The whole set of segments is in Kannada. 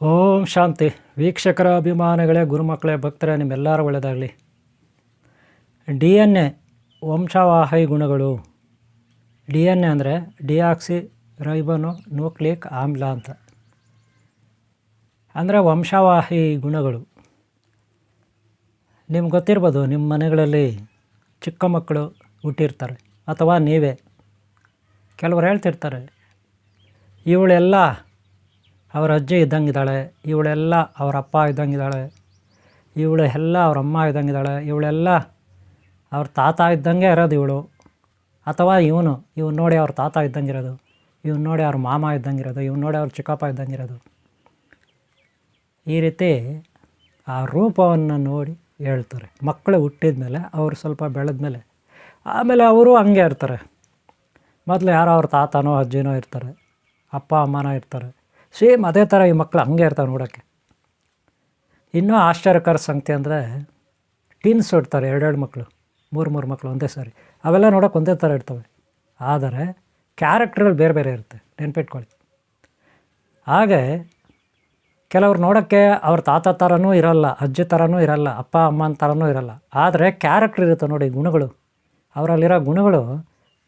ಓಂ ಶಾಂತಿ. ವೀಕ್ಷಕರ ಅಭಿಮಾನಿಗಳೇ, ಗುರುಮಕ್ಕಳೇ, ಭಕ್ತರೇ, ನಿಮ್ಮೆಲ್ಲರೂ ಒಳ್ಳೆಯದಾಗಲಿ. DNA ವಂಶವಾಹಿ ಗುಣಗಳು. DNA ಅಂದರೆ ಡಿಯಾಕ್ಸಿ ರೈಬೋನು ನ್ಯೂಕ್ಲಿಯಿಕ್ ಆಮ್ಲ ಅಂತ. ಅಂದರೆ ವಂಶವಾಹಿ ಗುಣಗಳು. ನಿಮ್ಗೆ ಗೊತ್ತಿರ್ಬೋದು, ನಿಮ್ಮ ಮನೆಗಳಲ್ಲಿ ಚಿಕ್ಕ ಮಕ್ಕಳು ಹುಟ್ಟಿರ್ತಾರೆ, ಅಥವಾ ನೀವೇ. ಕೆಲವರು ಹೇಳ್ತಿರ್ತಾರೆ, ಇವಳೆಲ್ಲ ಅವ್ರ ಅಜ್ಜಿ ಇದ್ದಂಗಿದ್ದಾಳೆ, ಇವಳೆಲ್ಲ ಅವ್ರ ಅಪ್ಪ ಇದ್ದಂಗಿದ್ದಾಳೆ, ಇವಳು ಎಲ್ಲ ಅವ್ರ ಅಮ್ಮ ಇದ್ದಂಗಿದ್ದಾಳೆ, ಇವಳೆಲ್ಲ ಅವ್ರ ತಾತ ಇದ್ದಂಗೆ ಇರೋದು ಇವಳು, ಅಥವಾ ಇವನು ನೋಡಿ ಅವ್ರ ತಾತ ಇದ್ದಂಗಿರೋದು, ಇವನು ನೋಡಿ ಅವ್ರ ಮಾಮ ಇದ್ದಂಗಿರೋದು, ಇವನು ನೋಡಿ ಅವ್ರ ಚಿಕ್ಕಪ್ಪ ಇದ್ದಂಗಿರೋದು. ಈ ರೀತಿ ಆ ರೂಪವನ್ನು ನೋಡಿ ಹೇಳ್ತಾರೆ. ಮಕ್ಕಳು ಹುಟ್ಟಿದ ಮೇಲೆ, ಅವರು ಸ್ವಲ್ಪ ಬೆಳೆದ ಮೇಲೆ, ಆಮೇಲೆ ಅವರು ಹಂಗೆ ಇರ್ತಾರೆ. ಮೊದಲು ಯಾರೋ ಅವ್ರ ತಾತನೋ ಅಜ್ಜಿನೋ ಇರ್ತಾರೆ, ಅಪ್ಪ ಅಮ್ಮನೋ ಇರ್ತಾರೆ. ಸೇಮ್ ಅದೇ ಥರ ಈ ಮಕ್ಕಳು ಹಂಗೆ ಇರ್ತಾವೆ ನೋಡೋಕ್ಕೆ. ಇನ್ನೂ ಆಶ್ಚರ್ಯಕರ ಸಂಗತಿ ಅಂದರೆ, ಟೀನ್ಸ್ ಹುಡ್ತಾರೆ, ಎರಡೆರಡು ಮಕ್ಕಳು, ಮೂರು ಮಕ್ಕಳು ಒಂದೇ ಸಾರಿ. ಅವೆಲ್ಲ ನೋಡೋಕೆ ಒಂದೇ ಥರ ಇರ್ತವೆ, ಆದರೆ ಕ್ಯಾರೆಕ್ಟರ್ಗಳು ಬೇರೆ ಬೇರೆ ಇರುತ್ತೆ, ನೆನ್ಪಿಟ್ಕೊಳ್ಳಿ. ಹಾಗೆ ಕೆಲವ್ರು ನೋಡೋಕ್ಕೆ ಅವ್ರ ತಾತ ಥರನೂ ಇರೋಲ್ಲ, ಅಜ್ಜಿ ಥರನೂ ಇರೋಲ್ಲ, ಅಪ್ಪ ಅಮ್ಮನ ಥರನೂ ಇರೋಲ್ಲ, ಆದರೆ ಕ್ಯಾರೆಕ್ಟರ್ ಇರುತ್ತೆ ನೋಡಿ, ಗುಣಗಳು. ಅವರಲ್ಲಿರೋ ಗುಣಗಳು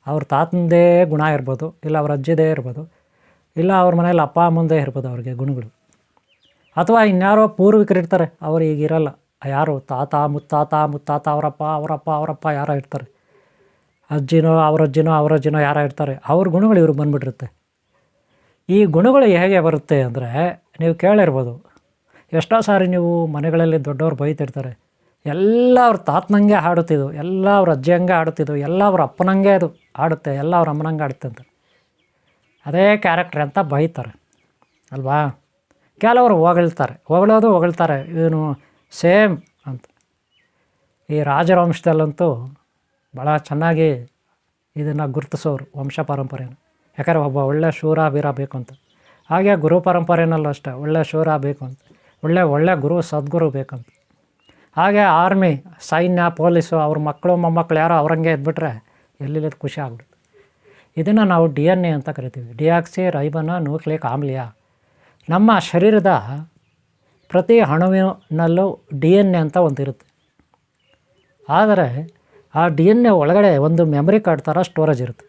ಅವ್ರ ತಾತಂದೇ ಗುಣ ಇರ್ಬೋದು, ಇಲ್ಲ ಅವ್ರ ಅಜ್ಜಿದೇ ಇರ್ಬೋದು, ಇಲ್ಲ ಅವ್ರ ಮನೇಲಿ ಅಪ್ಪ ಅಮ್ಮಂದೇ ಇರ್ಬೋದು ಅವ್ರಿಗೆ ಗುಣಗಳು. ಅಥವಾ ಇನ್ಯಾರೋ ಪೂರ್ವಿಕರು ಇರ್ತಾರೆ, ಅವ್ರು ಈಗಿರಲ್ಲ, ಯಾರು ತಾತ ಮುತ್ತಾತ ಅವರಪ್ಪ ಯಾರೋ ಇರ್ತಾರೆ, ಅವರಜ್ಜಿನೋ ಯಾರೋ ಇರ್ತಾರೆ, ಅವ್ರ ಗುಣಗಳು ಇವ್ರಿಗೆ ಬಂದುಬಿಟ್ಟಿರುತ್ತೆ. ಈ ಗುಣಗಳು ಹೇಗೆ ಬರುತ್ತೆ ಅಂದರೆ, ನೀವು ಕೇಳಿರ್ಬೋದು, ಎಷ್ಟೋ ಸಾರಿ ನೀವು ಮನೆಗಳಲ್ಲಿ ದೊಡ್ಡವ್ರು ಬೈತಿರ್ತಾರೆ, ಎಲ್ಲ ಅವ್ರ ತಾತನಂಗೆ ಆಡುತ್ತಿದ್ದು, ಎಲ್ಲ ಅವ್ರ ಅಜ್ಜಿಯಂಗೆ ಆಡುತ್ತಿದ್ದು, ಎಲ್ಲ ಅವ್ರ ಅಪ್ಪನಂಗೆ ಅದು ಆಡುತ್ತೆ, ಎಲ್ಲ ಅವ್ರ ಅಮ್ಮನಂಗೆ ಆಡುತ್ತೆ ಅಂತ. ಅದೇ ಕ್ಯಾರೆಕ್ಟ್ರ್ ಅಂತ ಬೈತಾರೆ ಅಲ್ವಾ. ಕೆಲವರು ಹೊಗಳ್ತಾರೆ, ಇವನು ಸೇಮ್ ಅಂತ. ಈ ರಾಜವಂಶದಲ್ಲಂತೂ ಭಾಳ ಚೆನ್ನಾಗಿ ಇದನ್ನು ಗುರುತಿಸೋರು, ವಂಶ ಪರಂಪರೆಯನ್ನು. ಯಾಕಂದರೆ ಒಬ್ಬ ಒಳ್ಳೆ ಶೂರ ವೀರ ಬೇಕು ಅಂತ. ಹಾಗೆ ಗುರು ಪರಂಪರೆಯಲ್ಲೂ ಅಷ್ಟೇ, ಒಳ್ಳೆ ಶೂರ ಬೇಕು ಅಂತ, ಒಳ್ಳೆ ಗುರು ಸದ್ಗುರು ಬೇಕಂತ. ಹಾಗೆ ಆರ್ಮಿ, ಸೈನ್ಯ, ಪೊಲೀಸು, ಅವ್ರ ಮಕ್ಕಳು ಮೊಮ್ಮಕ್ಕಳು ಯಾರೋ ಅವ್ರಂಗೆ ಇದ್ಬಿಟ್ರೆ ಎಲ್ಲಿಲ್ಲದ ಖುಷಿ ಆಗ್ಬಿಡುತ್ತೆ. ಇದನ್ನು ನಾವು DNA ಅಂತ ಕರಿತೀವಿ, ಡಿಯಾಕ್ಸಿ ರೈಬೋನು ನ್ಯೂಕ್ಲಿಯಿಕ್ ಆಮ್ಲ. ನಮ್ಮ ಶರೀರದ ಪ್ರತಿ ಅಣುವಿನಲ್ಲೂ DNA ಅಂತ ಒಂದು ಇರುತ್ತೆ. ಆದರೆ ಆ DNA ಒಳಗಡೆ ಒಂದು ಮೆಮರಿ ಕಾರ್ಡ್ ಥರ ಸ್ಟೋರೇಜ್ ಇರುತ್ತೆ.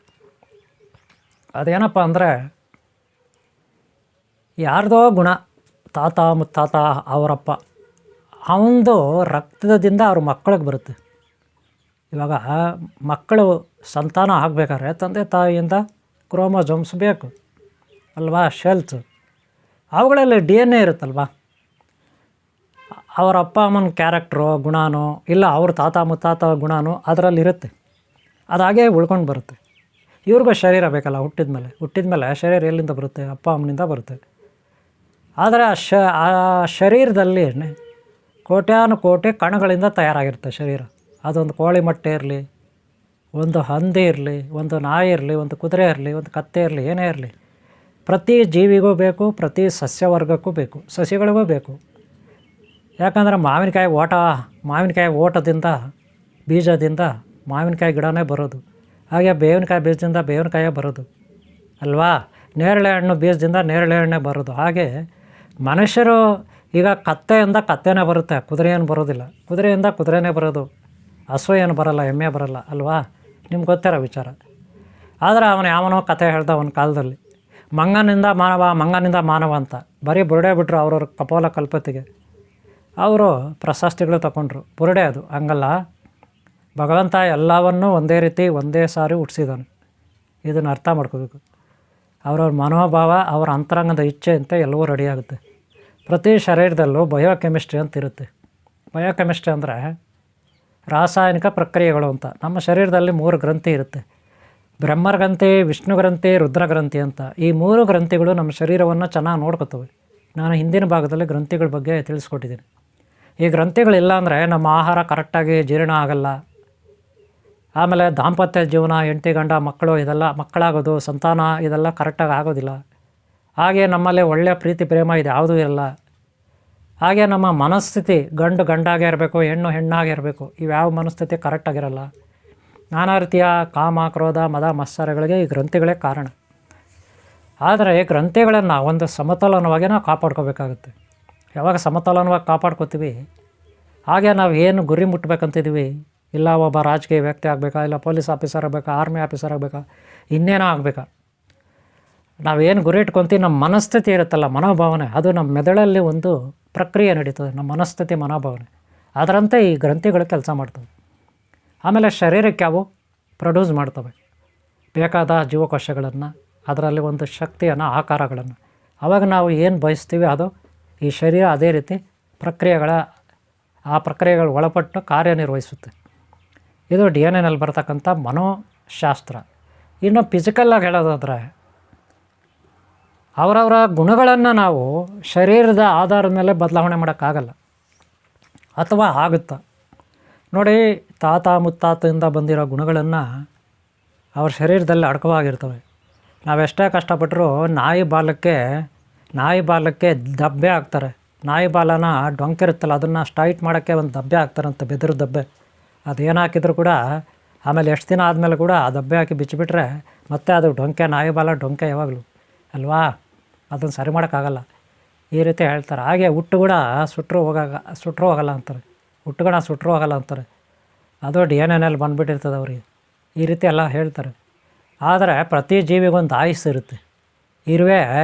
ಅದೇನಪ್ಪ ಅಂದರೆ, ಯಾರ್ದೋ ಗುಣ, ತಾತ ಮುತ್ತಾತ ಅವರಪ್ಪ, ಅವನದು ರಕ್ತದಿಂದ ಅವ್ರ ಮಕ್ಕಳಿಗೆ ಬರುತ್ತೆ. ಇವಾಗ ಮಕ್ಕಳು ಸಂತಾನ ಆಗಬೇಕಾದ್ರೆ ತಂದೆ ತಾಯಿಯಿಂದ ಕ್ರೋಮೋಸೋಮ್ಸ್ ಬೇಕು ಅಲ್ವಾ, ಶೆಲ್ಸ್, ಅವುಗಳಲ್ಲಿ DNA ಇರುತ್ತಲ್ವ. ಅವರ ಅಪ್ಪ ಅಮ್ಮನ ಕ್ಯಾರೆಕ್ಟ್ರೋ ಗುಣನೋ, ಇಲ್ಲ ಅವ್ರ ತಾತ ಮುತ್ತಾತ ಗುಣನೋ ಅದರಲ್ಲಿರುತ್ತೆ. ಅದಾಗೆ ಉಳ್ಕೊಂಡು ಬರುತ್ತೆ. ಇವ್ರಿಗೂ ಶರೀರ ಬೇಕಲ್ಲ, ಹುಟ್ಟಿದ ಮೇಲೆ ಶರೀರ ಎಲ್ಲಿಂದ ಬರುತ್ತೆ? ಅಪ್ಪ ಅಮ್ಮನಿಂದ ಬರುತ್ತೆ. ಆದರೆ ಆ ಶರೀರದಲ್ಲಿ ಕೋಟ್ಯಾನುಕೋಟಿ ಕಣಗಳಿಂದ ತಯಾರಾಗಿರುತ್ತೆ ಶರೀರ. ಅದೊಂದು ಕೋಳಿ ಮೊಟ್ಟೆ ಇರಲಿ, ಒಂದು ಹಂದಿ ಇರಲಿ, ಒಂದು ನಾಯಿ ಇರಲಿ, ಒಂದು ಕುದುರೆ ಇರಲಿ, ಒಂದು ಕತ್ತೆ ಇರಲಿ, ಏನೇ ಇರಲಿ, ಪ್ರತಿ ಜೀವಿಗೂ ಬೇಕು, ಪ್ರತಿ ಸಸ್ಯವರ್ಗಕ್ಕೂ ಬೇಕು, ಸಸಿಗಳಿಗೂ ಬೇಕು. ಯಾಕಂದರೆ ಮಾವಿನಕಾಯಿ ಓಟದಿಂದ ಬೀಜದಿಂದ ಮಾವಿನಕಾಯಿ ಗಿಡನೇ ಬರೋದು. ಹಾಗೆ ಬೇವಿನಕಾಯಿ ಬೀಜದಿಂದ ಬೇವಿನಕಾಯೇ ಬರೋದು ಅಲ್ವಾ. ನೇರಳೆ ಹಣ್ಣು ಬೀಜದಿಂದ ನೇರಳೆ ಹಣ್ಣೇ ಬರೋದು. ಹಾಗೆ ಮನುಷ್ಯರು ಈಗ ಕತ್ತೆಯಿಂದ ಕತ್ತೆನೇ ಬರುತ್ತೆ, ಕುದುರೆ ಏನು ಬರೋದಿಲ್ಲ. ಕುದುರೆಯಿಂದ ಕುದುರೆನೇ ಬರೋದು, ಹಸು ಏನು ಬರೋಲ್ಲ, ಎಮ್ಮೆ ಬರೋಲ್ಲ ಅಲ್ವಾ. ನಿಮ್ಗೆ ಗೊತ್ತಿರೋ ವಿಚಾರ. ಆದರೆ ಯಾವನೋ ಕತೆ ಹೇಳ್ದ ಒಂದು ಕಾಲದಲ್ಲಿ, ಮಂಗನಿಂದ ಮಾನವ ಅಂತ ಬರೀ ಬುರುಡೆ ಬಿಟ್ಟರು ಅವ್ರವ್ರ ಕಪೋಲ ಕಲ್ಪತಿಗೆ. ಅವರು ಪ್ರಶಸ್ತಿಗಳು ತಗೊಂಡ್ರು. ಬುರುಡೆ ಅದು ಹಂಗಲ್ಲ, ಭಗವಂತ ಎಲ್ಲವನ್ನೂ ಒಂದೇ ರೀತಿ ಒಂದೇ ಸಾರಿ ಹುಟ್ಟಿಸಿದ್ದಾನೆ. ಇದನ್ನು ಅರ್ಥ ಮಾಡ್ಕೋಬೇಕು. ಅವ್ರವ್ರ ಮನೋಭಾವ, ಅವರ ಅಂತರಂಗದ ಇಚ್ಛೆ ಅಂತ ಎಲ್ಲವೂ ರೆಡಿಯಾಗುತ್ತೆ. ಪ್ರತಿ ಶರೀರದಲ್ಲೂ ಬಯೋಕೆಮಿಸ್ಟ್ರಿ ಅಂತ ಇರುತ್ತೆ. ಬಯೋಕೆಮಿಸ್ಟ್ರಿ ಅಂದರೆ ರಾಸಾಯನಿಕ ಪ್ರಕ್ರಿಯೆಗಳು ಅಂತ. ನಮ್ಮ ಶರೀರದಲ್ಲಿ 3 ಗ್ರಂಥಿ ಇರುತ್ತೆ, ಬ್ರಹ್ಮರ ಗ್ರಂಥಿ, ವಿಷ್ಣು ಗ್ರಂಥಿ, ರುದ್ರ ಗ್ರಂಥಿ ಅಂತ. ಈ 3 ಗ್ರಂಥಿಗಳು ನಮ್ಮ ಶರೀರವನ್ನು ಚೆನ್ನಾಗಿ ನೋಡ್ಕೊತವೆ. ನಾನು ಹಿಂದಿನ ಭಾಗದಲ್ಲಿ ಗ್ರಂಥಿಗಳ ಬಗ್ಗೆ ತಿಳಿಸ್ಕೊಟ್ಟಿದ್ದೀನಿ. ಈ ಗ್ರಂಥಿಗಳಿಲ್ಲ ಅಂದರೆ ನಮ್ಮ ಆಹಾರ ಕರೆಕ್ಟಾಗಿ ಜೀರ್ಣ ಆಗಲ್ಲ. ಆಮೇಲೆ ದಾಂಪತ್ಯ ಜೀವನ, ಹೆಂಡತಿ ಗಂಡ ಮಕ್ಕಳು, ಇದೆಲ್ಲ ಮಕ್ಕಳಾಗೋದು, ಸಂತಾನ, ಇದೆಲ್ಲ ಕರೆಕ್ಟಾಗಿ ಆಗೋದಿಲ್ಲ. ಹಾಗೆ ನಮ್ಮಲ್ಲಿ ಒಳ್ಳೆಯ ಪ್ರೀತಿ ಪ್ರೇಮ ಇದು ಯಾವುದೂ ಇರಲ್ಲ. ಹಾಗೆ ನಮ್ಮ ಮನಸ್ಥಿತಿ ಗಂಡಾಗೇ ಇರಬೇಕು, ಹೆಣ್ಣಾಗೇ ಇರಬೇಕು, ಇವ್ಯಾವ ಮನಸ್ಥಿತಿ ಕರೆಕ್ಟಾಗಿರಲ್ಲ. ನಾನಾ ರೀತಿಯ ಕಾಮ, ಕ್ರೋಧ, ಮದ, ಮತ್ಸರಗಳಿಗೆ ಈ ಗ್ರಂಥಿಗಳೇ ಕಾರಣ. ಆದರೆ ಗ್ರಂಥಿಗಳನ್ನು ಒಂದು ಸಮತೋಲನವಾಗಿ ನಾವು ಕಾಪಾಡ್ಕೋಬೇಕಾಗುತ್ತೆ. ಯಾವಾಗ ಸಮತೋಲನವಾಗಿ ಕಾಪಾಡ್ಕೋತೀವಿ, ಹಾಗೆ ನಾವು ಏನು ಗುರಿ ಮುಟ್ಟಬೇಕಂತಿದ್ದೀವಿ, ಇಲ್ಲ ಒಬ್ಬ ರಾಜಕೀಯ ವ್ಯಕ್ತಿ ಆಗಬೇಕಾ, ಇಲ್ಲ ಪೊಲೀಸ್ ಆಫೀಸರ್ ಆಗಬೇಕಾ, ಆರ್ಮಿ ಆಫೀಸರ್ ಆಗಬೇಕಾ, ಇನ್ನೇನೋ ಆಗಬೇಕಾ, ನಾವೇನು ಗುರಿ ಇಟ್ಕೊತೀವಿ, ನಮ್ಮ ಮನಸ್ಥಿತಿ ಇರುತ್ತಲ್ಲ, ಮನೋಭಾವನೆ, ಅದು ನಮ್ಮ ಮೆದುಳಲ್ಲಿ ಒಂದು ಪ್ರಕ್ರಿಯೆ ನಡೀತದೆ, ನಮ್ಮ ಮನಸ್ಥಿತಿ ಮನೋಭಾವನೆ, ಅದರಂತೆ ಈ ಗ್ರಂಥಿಗಳು ಕೆಲಸ ಮಾಡ್ತವೆ. ಆಮೇಲೆ ಶರೀರಕ್ಕೆ ಅವು ಪ್ರೊಡ್ಯೂಸ್ ಮಾಡ್ತವೆ ಬೇಕಾದ ಜೀವಕೋಶಗಳನ್ನು, ಅದರಲ್ಲಿ ಒಂದು ಶಕ್ತಿಯನ್ನು, ಆಕಾರಗಳನ್ನು. ಆವಾಗ ನಾವು ಏನು ಬಯಸ್ತೀವಿ ಅದು ಈ ಶರೀರ ಅದೇ ರೀತಿ ಆ ಪ್ರಕ್ರಿಯೆಗಳು ಒಳಪಟ್ಟು ಕಾರ್ಯನಿರ್ವಹಿಸುತ್ತೆ. ಇದು DNA ಬರ್ತಕ್ಕಂಥ ಮನೋಶಾಸ್ತ್ರ. ಇನ್ನು ಫಿಸಿಕಲ್ಲಾಗಿ ಹೇಳೋದಾದರೆ, ಅವರವರ ಗುಣಗಳನ್ನು ನಾವು ಶರೀರದ ಆಧಾರದ ಮೇಲೆ ಬದಲಾವಣೆ ಮಾಡೋಕ್ಕಾಗಲ್ಲ, ಅಥವಾ ಆಗುತ್ತಾ ನೋಡಿ. ತಾತ ಮುತ್ತಾತದಿಂದ ಬಂದಿರೋ ಗುಣಗಳನ್ನು ಅವ್ರ ಶರೀರದಲ್ಲಿ ಅಡಕವಾಗಿರ್ತವೆ. ನಾವೆಷ್ಟೇ ಕಷ್ಟಪಟ್ಟರೂ ನಾಯಿ ಬಾಲಕ್ಕೆ ದಬ್ಬೆ ಹಾಕ್ತಾರೆ. ನಾಯಿ ಬಾಲನ ಡೊಂಕಿರುತ್ತಲ್ಲ, ಅದನ್ನು ಸ್ಟ್ರೈಟ್ ಮಾಡೋಕ್ಕೆ ಒಂದು ದಬ್ಬೆ ಹಾಕ್ತಾರಂತೆ, ಬೆದರು ದಬ್ಬೆ. ಅದೇನು ಹಾಕಿದ್ರು ಕೂಡ ಆಮೇಲೆ ಎಷ್ಟು ದಿನ ಆದಮೇಲೆ ಕೂಡ ಆ ದಬ್ಬೆ ಹಾಕಿ ಬಿಚ್ಚಿಬಿಟ್ರೆ ಮತ್ತೆ ಅದು ನಾಯಿ ಬಾಲ ಡೊಂಕೆ ಯಾವಾಗಲೂ ಅಲ್ವಾ, ಅದನ್ನು ಸರಿ ಮಾಡೋಕ್ಕಾಗಲ್ಲ. ಈ ರೀತಿ ಹೇಳ್ತಾರೆ. ಹಾಗೆ ಹುಟ್ಟುಗುಣ ಸುಟ್ಟರು ಹೋಗಲ್ಲ ಅಂತಾರೆ, ಹುಟ್ಟುಗುಣ ಸುಟ್ಟರು ಹೋಗಲ್ಲ ಅಂತಾರೆ. ಅದು DNA ಬಂದುಬಿಟ್ಟಿರ್ತದೆ ಅವರಿಗೆ. ಈ ರೀತಿ ಎಲ್ಲ ಹೇಳ್ತಾರೆ. ಆದರೆ ಪ್ರತಿ ಜೀವಿಗೊಂದು ಆಯುಸ್ಸು ಇರುತ್ತೆ. ಇರುವೆ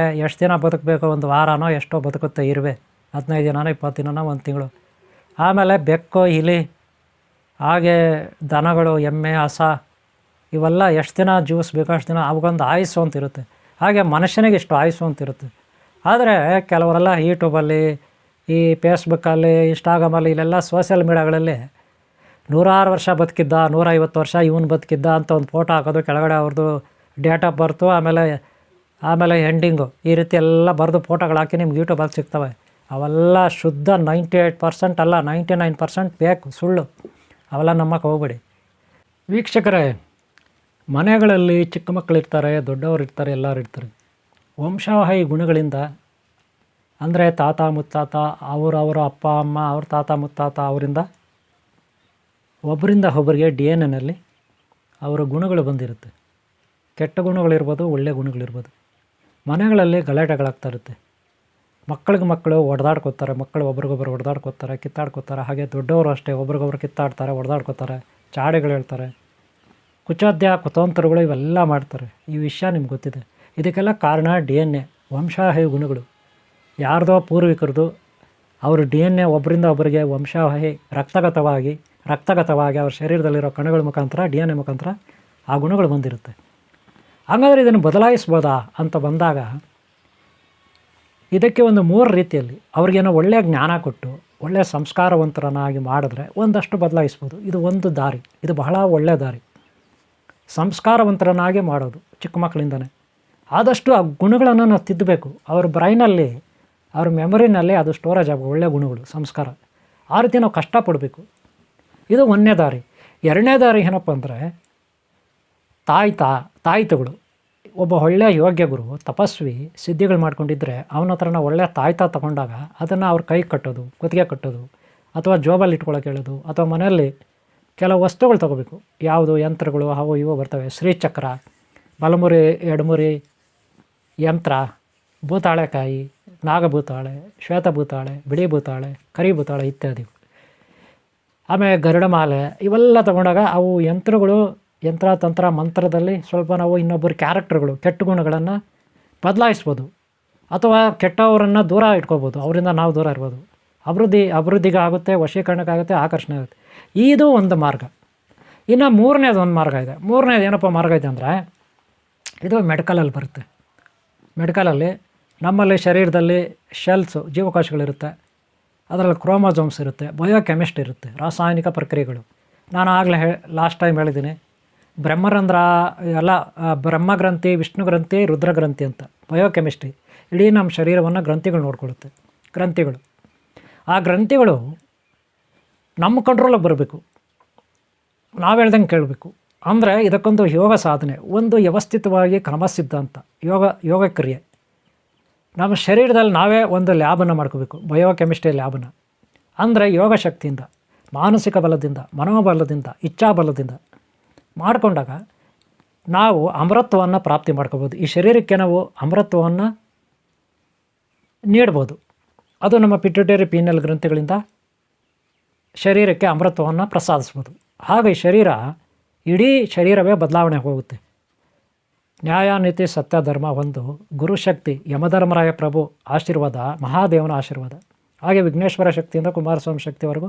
ಎಷ್ಟು ದಿನ ಬದುಕಬೇಕು, ಒಂದು ವಾರನೋ ಎಷ್ಟೋ ಬದುಕುತ್ತೆ ಇರುವೆ, 15 ದಿನನೋ 20 ದಿನನೋ, ಒಂದು ತಿಂಗಳು. ಆಮೇಲೆ ಬೆಕ್ಕು, ಇಲಿ, ಹಾಗೆ ದನಗಳು, ಎಮ್ಮೆ, ಹಸ, ಇವೆಲ್ಲ ಎಷ್ಟು ದಿನ ಜೀವಿಸ್ಬೇಕು ಅಷ್ಟು ದಿನ ಅವಗೊಂದು ಆಯುಸ್ಸು ಅಂತ ಇರುತ್ತೆ. ಹಾಗೆ ಮನುಷ್ಯನಿಗೆ ಇಷ್ಟು ಆಯುಸ್ಸು ಅಂತ ಇರುತ್ತೆ. ಆದರೆ ಕೆಲವರೆಲ್ಲ ಯೂಟ್ಯೂಬಲ್ಲಿ, ಈ ಫೇಸ್ಬುಕ್ಕಲ್ಲಿ, ಇನ್ಸ್ಟಾಗ್ರಾಮಲ್ಲಿ, ಇಲ್ಲೆಲ್ಲ ಸೋಷಿಯಲ್ ಮೀಡಿಯಾಗಳಲ್ಲಿ 106 ವರ್ಷ ಬದುಕಿದ್ದ, 150 ವರ್ಷ ಇವನು ಬದುಕಿದ್ದ ಅಂತ ಒಂದು ಫೋಟೋ ಹಾಕೋದು, ಕೆಳಗಡೆ ಅವ್ರದ್ದು ಡೇಟ್ ಆಫ್ ಬರ್ತು, ಆಮೇಲೆ ಎಂಡಿಂಗು, ಈ ರೀತಿ ಎಲ್ಲ ಬರೆದು ಫೋಟೋಗಳು ಹಾಕಿ ನಿಮ್ಗೆ ಯೂಟ್ಯೂಬಲ್ಲಿ ಸಿಗ್ತವೆ. ಅವೆಲ್ಲ ಶುದ್ಧ 98% ಅಲ್ಲ, 99% ಬೇಕು, ಸುಳ್ಳು. ಅವೆಲ್ಲ ನಂಬಕ್ಕೆ ಹೋಗ್ಬೇಡಿ. ವೀಕ್ಷಕರೇ, ಮನೆಗಳಲ್ಲಿ ಚಿಕ್ಕ ಮಕ್ಕಳಿರ್ತಾರೆ, ದೊಡ್ಡವರು ಇರ್ತಾರೆ, ಎಲ್ಲರೂ ಇರ್ತಾರೆ. ವಂಶವಾಹಿ ಗುಣಗಳಿಂದ, ಅಂದರೆ ತಾತ ಮುತ್ತಾತ, ಅವರ ಅಪ್ಪ ಅಮ್ಮ, ಅವ್ರ ತಾತ ಮುತ್ತಾತ, ಅವರಿಂದ ಒಬ್ಬರಿಂದ ಒಬ್ಬರಿಗೆ DNA ಅವರ ಗುಣಗಳು ಬಂದಿರುತ್ತೆ. ಕೆಟ್ಟ ಗುಣಗಳಿರ್ಬೋದು, ಒಳ್ಳೆಯ ಗುಣಗಳಿರ್ಬೋದು. ಮನೆಗಳಲ್ಲಿ ಗಲಾಟೆಗಳಾಗ್ತಾ ಇರುತ್ತೆ. ಮಕ್ಕಳು ಹೊಡೆದಾಡ್ಕೋತಾರೆ, ಮಕ್ಕಳು ಒಬ್ರಿಗೊಬ್ಬರು ಹೊಡೆದಾಡ್ಕೋತಾರೆ, ಕಿತ್ತಾಡ್ಕೋತಾರೆ. ಹಾಗೆ ದೊಡ್ಡವರು ಅಷ್ಟೇ, ಒಬ್ರಿಗೊಬ್ರು ಕಿತ್ತಾಡ್ತಾರೆ, ಹೊಡೆದಾಡ್ಕೋತಾರೆ, ಚಾಡೆಗಳು ಹೇಳ್ತಾರೆ, ಕುತಂತ್ರಗಳು ಇವೆಲ್ಲ ಮಾಡ್ತಾರೆ. ಈ ವಿಷಯ ನಿಮ್ಗೆ ಗೊತ್ತಿದೆ. ಇದಕ್ಕೆಲ್ಲ ಕಾರಣ DNA, ವಂಶವಾಹಿ ಗುಣಗಳು. ಯಾರ್ದೋ ಪೂರ್ವಿಕರದು ಅವ್ರ DNA ಒಬ್ಬರಿಂದ ಒಬ್ಬರಿಗೆ ವಂಶವಾಹಿ ರಕ್ತಗತವಾಗಿ ಅವ್ರ ಶರೀರದಲ್ಲಿರೋ ಕಣಗಳ ಮುಖಾಂತರ, DNA ಮುಖಾಂತರ ಆ ಗುಣಗಳು ಬಂದಿರುತ್ತೆ. ಹಾಗಾದರೆ ಇದನ್ನು ಬದಲಾಯಿಸ್ಬೋದಾ ಅಂತ ಬಂದಾಗ, ಇದಕ್ಕೆ ಒಂದು 3 ರೀತಿಯಲ್ಲಿ ಅವ್ರಿಗೇನೋ ಒಳ್ಳೆಯ ಜ್ಞಾನ ಕೊಟ್ಟು, ಒಳ್ಳೆಯ ಸಂಸ್ಕಾರವಂತರನ್ನಾಗಿ ಮಾಡಿದ್ರೆ ಒಂದಷ್ಟು ಬದಲಾಯಿಸ್ಬೋದು. ಇದು ಒಂದು ದಾರಿ, ಇದು ಬಹಳ ಒಳ್ಳೆಯ ದಾರಿ. ಸಂಸ್ಕಾರವಂತರನ್ನಾಗಿ ಮಾಡೋದು ಚಿಕ್ಕ ಮಕ್ಕಳಿಂದನೇ. ಆದಷ್ಟು ಆ ಗುಣಗಳನ್ನು ನಾವು ತಿದ್ದಬೇಕು. ಅವ್ರ ಬ್ರೈನಲ್ಲಿ, ಅವ್ರ ಮೆಮೊರಿನಲ್ಲಿ ಅದು ಸ್ಟೋರೇಜ್ ಆಗಬೇಕು, ಒಳ್ಳೆಯ ಗುಣಗಳು, ಸಂಸ್ಕಾರ. ಆ ರೀತಿ ನಾವು ಕಷ್ಟಪಡಬೇಕು. ಇದು 1ನೇ ದಾರಿ. 2ನೇ ದಾರಿ ಏನಪ್ಪ ಅಂದರೆ, ತಾಯ್ತಗಳು. ಒಬ್ಬ ಒಳ್ಳೆಯ ಯೋಗ್ಯ ಗುರು, ತಪಸ್ವಿ, ಸಿದ್ಧಿಗಳು ಮಾಡ್ಕೊಂಡಿದ್ದರೆ ಅವನ ಹತ್ರ ನಾವು ಒಳ್ಳೆಯ ತಾಯ್ತ ತಗೊಂಡಾಗ ಅದನ್ನು ಅವ್ರ ಕೈ ಕಟ್ಟೋದು, ಕುತ್ತಿಗೆ ಕಟ್ಟೋದು, ಅಥವಾ ಜೋಬಲ್ಲಿ ಇಟ್ಕೊಳ್ಳೋಕೆ ಹೇಳೋದು, ಅಥವಾ ಮನೆಯಲ್ಲಿ ಕೆಲವು ವಸ್ತುಗಳು ತೊಗೋಬೇಕು. ಯಾವುದು ಯಂತ್ರಗಳು ಅವು ಇವು ಬರ್ತವೆ. ಶ್ರೀಚಕ್ರ, ಬಲಮುರಿ, ಎಡಮುರಿ ಯಂತ್ರ, ಭೂತಾಳೆಕಾಯಿ, ನಾಗಭೂತಾಳೆ, ಶ್ವೇತಭೂತಾಳೆ, ಬಿಳಿ ಭೂತಾಳೆ, ಕರಿ ಭೂತಾಳೆ ಇತ್ಯಾದಿ. ಆಮೇಲೆ ಗರುಡಮಾಲೆ, ಇವೆಲ್ಲ ತಗೊಂಡಾಗ ಅವು ಯಂತ್ರಗಳು, ಯಂತ್ರ ತಂತ್ರ ಮಂತ್ರದಲ್ಲಿ ಸ್ವಲ್ಪ ನಾವು ಇನ್ನೊಬ್ಬರ ಕ್ಯಾರೆಕ್ಟರ್ಗಳು, ಕೆಟ್ಟ ಗುಣಗಳನ್ನು ಬದಲಾಯಿಸ್ಬೋದು, ಅಥವಾ ಕೆಟ್ಟವರನ್ನು ದೂರ ಇಟ್ಕೋಬೋದು, ಅವರಿಂದ ನಾವು ದೂರ ಇರ್ಬೋದು. ಅಭಿವೃದ್ಧಿಗೆ ಆಗುತ್ತೆ, ವಶೀಕರಣಕ್ಕಾಗುತ್ತೆ, ಆಕರ್ಷಣೆ ಆಗುತ್ತೆ. ಇದು ಒಂದು ಮಾರ್ಗ. ಇನ್ನು 3ನೇದು ಒಂದು ಮಾರ್ಗ ಇದೆ. 3ನೇದು ಏನಪ್ಪ ಮಾರ್ಗ ಇದೆ ಅಂದರೆ, ಇದು ಮೆಡಿಕಲಲ್ಲಿ ಬರುತ್ತೆ. ಮೆಡಿಕಲಲ್ಲಿ ನಮ್ಮಲ್ಲಿ ಶರೀರದಲ್ಲಿ ಶೆಲ್ಸು, ಜೀವಕೋಶಗಳಿರುತ್ತೆ, ಅದರಲ್ಲಿ ಕ್ರೋಮೋಸೋಮ್ಸ್ ಇರುತ್ತೆ, ಬಯೋಕೆಮಿಸ್ಟ್ರಿ ಇರುತ್ತೆ, ರಾಸಾಯನಿಕ ಪ್ರಕ್ರಿಯೆಗಳು. ನಾನು ಆಗಲೇ ಲಾಸ್ಟ್ ಟೈಮ್ ಹೇಳಿದ್ದೀನಿ, ಬ್ರಹ್ಮರಂಧ್ರ ಎಲ್ಲ, ಬ್ರಹ್ಮಗ್ರಂಥಿ, ವಿಷ್ಣುಗ್ರಂಥಿ, ರುದ್ರಗ್ರಂಥಿ ಅಂತ ಬಯೋಕೆಮಿಸ್ಟ್ರಿ. ಇಡೀ ನಮ್ಮ ಶರೀರವನ್ನು ಗ್ರಂಥಿಗಳು ನೋಡ್ಕೊಳ್ಳುತ್ತೆ. ಆ ಗ್ರಂಥಿಗಳು ನಮ್ಮ ಕಂಟ್ರೋಲಿಗೆ ಬರಬೇಕು, ನಾವು ಹೇಳ್ದಂಗೆ ಕೇಳಬೇಕು. ಅಂದರೆ ಇದಕ್ಕೊಂದು ಯೋಗ ಸಾಧನೆ, ಒಂದು ವ್ಯವಸ್ಥಿತವಾಗಿ ಕ್ರಮಸಿದ್ಧಾಂತ, ಯೋಗ ಕ್ರಿಯೆ. ನಮ್ಮ ಶರೀರದಲ್ಲಿ ನಾವೇ ಒಂದು ಲ್ಯಾಬನ್ನು ಮಾಡ್ಕೋಬೇಕು, ಬಯೋಕೆಮಿಸ್ಟ್ರಿ ಲ್ಯಾಬನ್ನು. ಅಂದರೆ ಯೋಗ ಶಕ್ತಿಯಿಂದ, ಮಾನಸಿಕ ಬಲದಿಂದ, ಮನೋಬಲದಿಂದ, ಇಚ್ಛಾಬಲದಿಂದ ಮಾಡಿಕೊಂಡಾಗ ನಾವು ಅಮರತ್ವವನ್ನು ಪ್ರಾಪ್ತಿ ಮಾಡ್ಕೋಬೋದು. ಈ ಶರೀರಕ್ಕೆ ನಾವು ಅಮರತ್ವವನ್ನು ನೀಡ್ಬೋದು. ಅದು ನಮ್ಮ ಪಿಟ್ಯೂಟರಿ ಪೀನಲ್ ಗ್ರಂಥಿಗಳಿಂದ ಶರೀರಕ್ಕೆ ಅಮರತ್ವವನ್ನು ಪ್ರಸಾದಿಸ್ಬೋದು. ಹಾಗೆ ಈ ಶರೀರ ಇಡೀ ಶರೀರವೇ ಬದಲಾವಣೆ ಹೋಗುತ್ತೆ. ನ್ಯಾಯ ನೀತಿ ಸತ್ಯ ಧರ್ಮ ಒಂದು, ಗುರುಶಕ್ತಿ ಯಮಧರ್ಮರಾಯ ಪ್ರಭು ಆಶೀರ್ವಾದ, ಮಹಾದೇವನ ಆಶೀರ್ವಾದ, ಹಾಗೆ ವಿಘ್ನೇಶ್ವರ ಶಕ್ತಿಯಿಂದ ಕುಮಾರಸ್ವಾಮಿ ಶಕ್ತಿವರೆಗೂ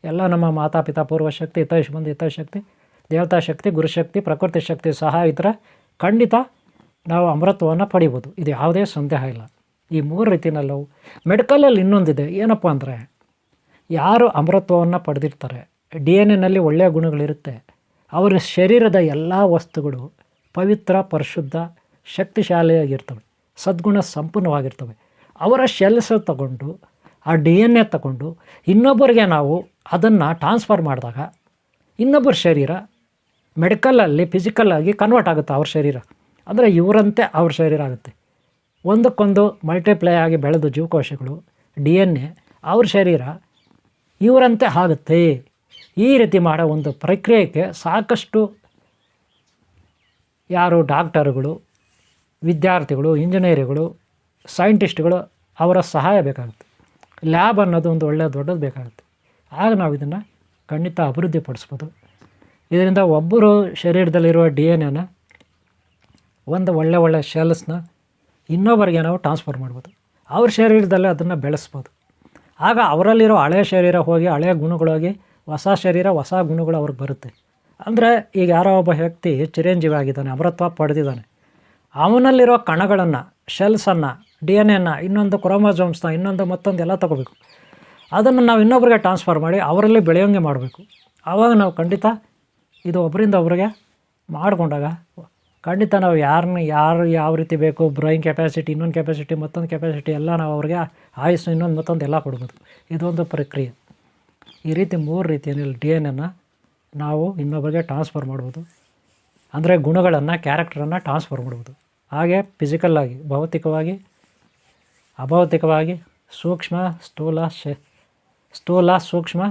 ಎಲ್ಲ ನಮ್ಮ ಮಾತಾಪಿತಾ ಪೂರ್ವಶಕ್ತಿ, ಹಿತೈಷ್ ಬಂದು ಹಿತೈಶಕ್ತಿ, ದೇವತಾ ಶಕ್ತಿ, ಗುರುಶಕ್ತಿ, ಪ್ರಕೃತಿ ಶಕ್ತಿ ಸಹಾಯ ಇದ್ದರೆ ಖಂಡಿತ ನಾವು ಅಮೃತವನ್ನು ಪಡಿಬೋದು. ಇದು ಯಾವುದೇ ಸಂದೇಹ ಇಲ್ಲ. ಈ ಮೂರು ರೀತಿಯಲ್ಲಿ ನಾವು ಮೆಡಿಕಲಲ್ಲಿ ಇನ್ನೊಂದಿದೆ. ಏನಪ್ಪ ಅಂದರೆ, ಯಾರು ಅಮೃತವನ್ನು ಪಡೆದಿರ್ತಾರೆ, ಡಿ ಎನ್ ಎನಲ್ಲಿ ಒಳ್ಳೆಯ ಗುಣಗಳಿರುತ್ತೆ, ಅವರ ಶರೀರದ ಎಲ್ಲ ವಸ್ತುಗಳು ಪವಿತ್ರ, ಪರಿಶುದ್ಧ, ಶಕ್ತಿಶಾಲಿಯಾಗಿರ್ತವೆ, ಸದ್ಗುಣ ಸಂಪೂರ್ಣವಾಗಿರ್ತವೆ. ಅವರ ಶೆಲ್ಸ್ ತಗೊಂಡು, ಆ ಡಿ ಎನ್ ಎ ತಗೊಂಡು ಇನ್ನೊಬ್ಬರಿಗೆ ನಾವು ಅದನ್ನು ಟ್ರಾನ್ಸ್ಫರ್ ಮಾಡಿದಾಗ ಇನ್ನೊಬ್ಬರ ಶರೀರ ಮೆಡಿಕಲಲ್ಲಿ ಫಿಸಿಕಲ್ಲಾಗಿ ಕನ್ವರ್ಟ್ ಆಗುತ್ತೆ. ಅವ್ರ ಶರೀರ ಅಂದರೆ ಇವರಂತೆ ಅವ್ರ ಶರೀರ ಆಗುತ್ತೆ. ಒಂದಕ್ಕೊಂದು ಮಲ್ಟಿಪ್ಲೈ ಆಗಿ ಬೆಳೆದು ಜೀವಕೋಶಗಳು ಡಿ ಎನ್ ಎ ಅವ್ರ ಶರೀರ ಇವರಂತೆ ಆಗುತ್ತೆ. ಈ ರೀತಿ ಮಾಡೋ ಒಂದು ಪ್ರಕ್ರಿಯೆಗೆ ಸಾಕಷ್ಟು ಯಾರು ಡಾಕ್ಟರುಗಳು, ವಿದ್ಯಾರ್ಥಿಗಳು, ಇಂಜಿನಿಯರ್ಗಳು, ಸೈಂಟಿಸ್ಟ್ಗಳು ಅವರ ಸಹಾಯ ಬೇಕಾಗುತ್ತೆ. ಲ್ಯಾಬ್ ಅನ್ನೋದು ಒಂದು ಒಳ್ಳೆಯ ದೊಡ್ಡದು ಬೇಕಾಗುತ್ತೆ. ಆಗ ನಾವು ಇದನ್ನು ಖಂಡಿತ ಅಭಿವೃದ್ಧಿಪಡಿಸ್ಬೋದು. ಇದರಿಂದ ಒಬ್ಬರು ಶರೀರದಲ್ಲಿರುವ ಡಿ ಎನ್ ಎನ ಒಂದು ಒಳ್ಳೆಯ ಶೆಲ್ಸ್ನ ಇನ್ನೊಬ್ಬರಿಗೆ ನಾವು ಟ್ರಾನ್ಸ್ಫರ್ ಮಾಡ್ಬೋದು. ಅವ್ರ ಶರೀರದಲ್ಲೇ ಅದನ್ನು ಬೆಳೆಸ್ಬೋದು. ಆಗ ಅವರಲ್ಲಿರೋ ಹಳೆಯ ಶರೀರ ಹೋಗಿ ಹಳೆಯ ಗುಣಗಳೋಗಿ ಹೊಸ ಶರೀರ, ಹೊಸ ಗುಣಗಳು ಅವ್ರಿಗೆ ಬರುತ್ತೆ. ಅಂದರೆ ಈಗ ಯಾರೋ ಒಬ್ಬ ವ್ಯಕ್ತಿ ಚಿರಂಜೀವಿ ಆಗಿದ್ದಾನೆ, ಅಮರತ್ವ ಪಡೆದಿದ್ದಾನೆ, ಅವನಲ್ಲಿರೋ ಕಣಗಳನ್ನು, ಶೆಲ್ಸನ್ನು, ಡಿ ಎನ್ ಎನ್ನ, ಇನ್ನೊಂದು ಕ್ರೋಮೋಸೋಮ್ಸ್ನ, ಇನ್ನೊಂದು ಮತ್ತೊಂದು ಎಲ್ಲ ತೊಗೋಬೇಕು. ಅದನ್ನು ನಾವು ಇನ್ನೊಬ್ಬರಿಗೆ ಟ್ರಾನ್ಸ್ಫರ್ ಮಾಡಿ ಅವರಲ್ಲಿ ಬೆಳೆಯೋಂಗೆ ಮಾಡಬೇಕು. ಆವಾಗ ನಾವು ಖಂಡಿತ ಇದು ಒಬ್ಬರಿಂದ ಒಬ್ಬರಿಗೆ ಮಾಡಿಕೊಂಡಾಗ ಖಂಡಿತ ನಾವು ಯಾರು ಯಾವ ರೀತಿ ಬೇಕು, ಬ್ರೈನ್ ಕೆಪಾಸಿಟಿ, ಇನ್ನೊಂದು ಕೆಪಾಸಿಟಿ, ಮತ್ತೊಂದು ಕೆಪಾಸಿಟಿ ಎಲ್ಲ ನಾವು ಅವ್ರಿಗೆ ಆಯುಸ್ಸು, ಇನ್ನೊಂದು ಮತ್ತೊಂದು ಎಲ್ಲ ಕೊಡ್ಬೋದು. ಇದೊಂದು ಪ್ರಕ್ರಿಯೆ. ಈ ರೀತಿ ಮೂರು ರೀತಿಯಲ್ಲಿ ಡಿ ಎನ್ ಎನ್ನ ನಾವು ಇನ್ನೊಬ್ಬರಿಗೆ ಟ್ರಾನ್ಸ್ಫರ್ ಮಾಡ್ಬೋದು. ಅಂದರೆ ಗುಣಗಳನ್ನು, ಕ್ಯಾರೆಕ್ಟರನ್ನು ಟ್ರಾನ್ಸ್ಫರ್ ಮಾಡ್ಬೋದು. ಹಾಗೆ ಫಿಸಿಕಲ್ಲಾಗಿ, ಭೌತಿಕವಾಗಿ, ಅಭೌತಿಕವಾಗಿ, ಸೂಕ್ಷ್ಮ, ಸ್ಥೂಲ, ಸೂಕ್ಷ್ಮ,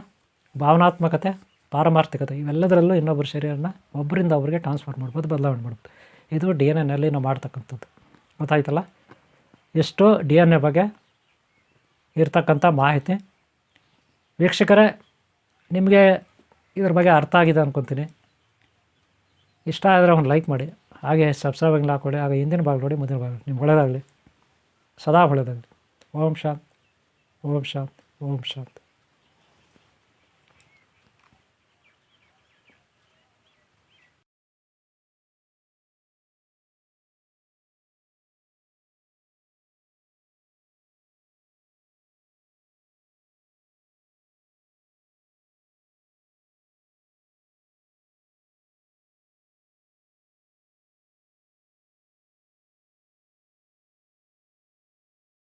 ಭಾವನಾತ್ಮಕತೆ, ಪಾರಮಾರ್ಥಿಕತೆ, ಇವೆಲ್ಲದರಲ್ಲೂ ಇನ್ನೊಬ್ಬರ ಶರೀರನ ಒಬ್ಬರಿಂದ ಒಬ್ಬರಿಗೆ ಟ್ರಾನ್ಸ್ಫರ್ ಮಾಡ್ಬೋದು, ಬದಲಾವಣೆ ಮಾಡ್ಬೋದು. ಇದು ಡಿ ಎನ್ ಎನಲ್ಲಿ ನಾವು ಮಾಡ್ತಕ್ಕಂಥದ್ದು. ಗೊತ್ತಾಯ್ತಲ್ಲ, ಎಷ್ಟು ಡಿ ಎನ್ ಎ ಬಗ್ಗೆ ಇರ್ತಕ್ಕಂಥ ಮಾಹಿತಿ. ವೀಕ್ಷಕರೇ, ನಿಮಗೆ ಇದ್ರ ಬಗ್ಗೆ ಅರ್ಥ ಆಗಿದೆ ಅಂದ್ಕೊತೀನಿ. ಇಷ್ಟ ಆದರೆ ಒಂದು ಲೈಕ್ ಮಾಡಿ, ಹಾಗೆ ಸಬ್ಸ್ಕ್ರೈಬ್ ಹಾಕ್ಕೊಡಿ. ಹಾಗೆ ಹಿಂದಿನ ಭಾಗ ನೋಡಿ, ಮುಂದಿನ ಭಾಗ ನಿಮ್ಗೆ ಒಳ್ಳೆಯದಾಗಲಿ, ಸದಾ ಒಳ್ಳೆಯದಾಗಲಿ. ಓಂ ಶಾಂತ್, ಓಂ ಶಾಂತ್, ಓಂ ಶಾಂತ್.